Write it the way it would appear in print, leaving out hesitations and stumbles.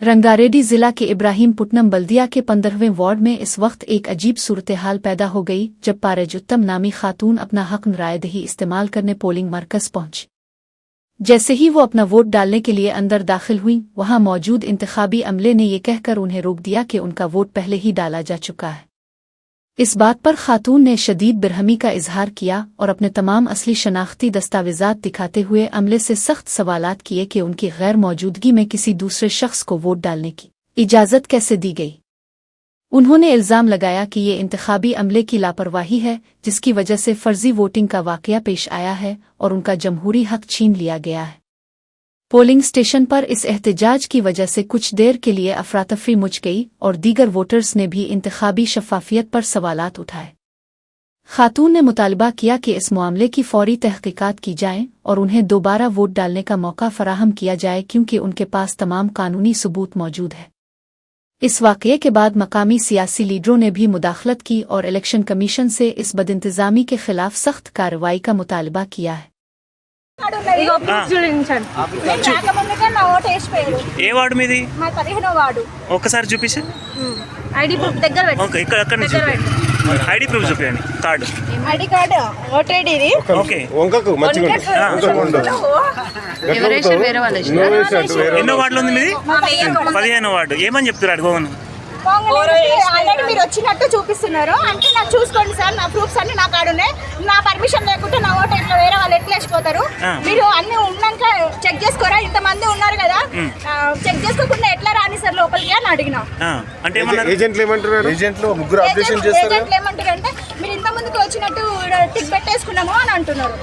रंगारेड्डी जिला के इब्राहिमपुट्टनम बल्दिया के 15वें वार्ड में इस वक्त एक अजीब सूरत-ए-हाल पैदा हो गई जब पारेजुत्तम नामी खातून अपना हक रायदही इस्तेमाल करने पोलिंग मरकज पहुंची। जैसे ही वो अपना वोट डालने के लिए अंदर दाखिल हुई, वहां मौजूद इंतखाबी अमले ने ये कहकर उन्हें रोक दिया कि उनका वोट पहले ही डाला जा चुका है। इस बात पर खातून ने शदीद बिरहमी का इजहार किया और अपने तमाम असली शनाख्ती दस्तावेजात दिखाते हुए अमले से सख्त सवालात किए कि उनकी गैर मौजूदगी में किसी दूसरे शख्स को वोट डालने की इजाज़त कैसे दी गई। उन्होंने इल्ज़ाम लगाया कि ये इंतखाबी अमले की लापरवाही है जिसकी वजह से फर्जी वोटिंग का वाकया पेश आया है और उनका जमहूरी हक छीन लिया गया है। पोलिंग स्टेशन पर इस एहतजाज की वजह से कुछ देर के लिए अफरातफरी मच गई और दीगर वोटर्स ने भी इंतखाबी शफाफियत पर सवालात उठाए। खातून ने मुतालबा किया कि इस मामले की फौरी तहकीकात की जाए और उन्हें दोबारा वोट डालने का मौका फराहम किया जाए क्योंकि उनके पास तमाम कानूनी सबूत मौजूद है। इस वाकये के बाद मकामी सियासी लीडरों ने भी मुदाखलत की और इलेक्शन कमीशन से इस बदइंतजामी के खिलाफ सख्त कार्रवाई का मुतालबा किया है। ఏ వార్డు మీది? ఒక్కసారి చూపించే ఐడి ప్రూఫ్ దగ్గర ఓకే, ఇక్కడ అక్కడ నుంచి ఐడి ప్రూఫ్ చూపించండి. కార్డు ఐడి కార్డు ఓటర్ ఇది ఓకే. వంకకు మంచిగా ఎన్నో వార్డులు ఉంది మీది? 15వ వార్డు. ఏమని చెప్తారు అడుగోను? ఆల్రెడీ మీరు వచ్చినట్టు చూపిస్తున్నారు అంటే నాకు చూసుకోండి సార్, నా ప్రూఫ్స్ అన్ని నా కాడ ఉన్నాయి. నా పర్మిషన్ లేకుంటే నా ఓటర్ ఇట్లా వేరే వాళ్ళు ఎట్లా వేసిపోతారు? మీరు అన్ని ఉన్నాక చెక్ చేసుకోరా? ఇంతమంది ఉన్నారు కదా, చెక్ చేసుకోకుండా ఎట్లా రాని సార్ లోపలికి అని అడిగినా. అంటే ఏజెంట్లు ఏమంటారు? ఏజెంట్లు ముగ్గురు అప్డేషన్ చేస్తారు. ఏజెంట్లు ఏమంటారు అంటే మీరు ఇంత ముందుకు వచ్చినట్టు టిక్ పెట్టేసుకున్నాము అని అంటున్నారు.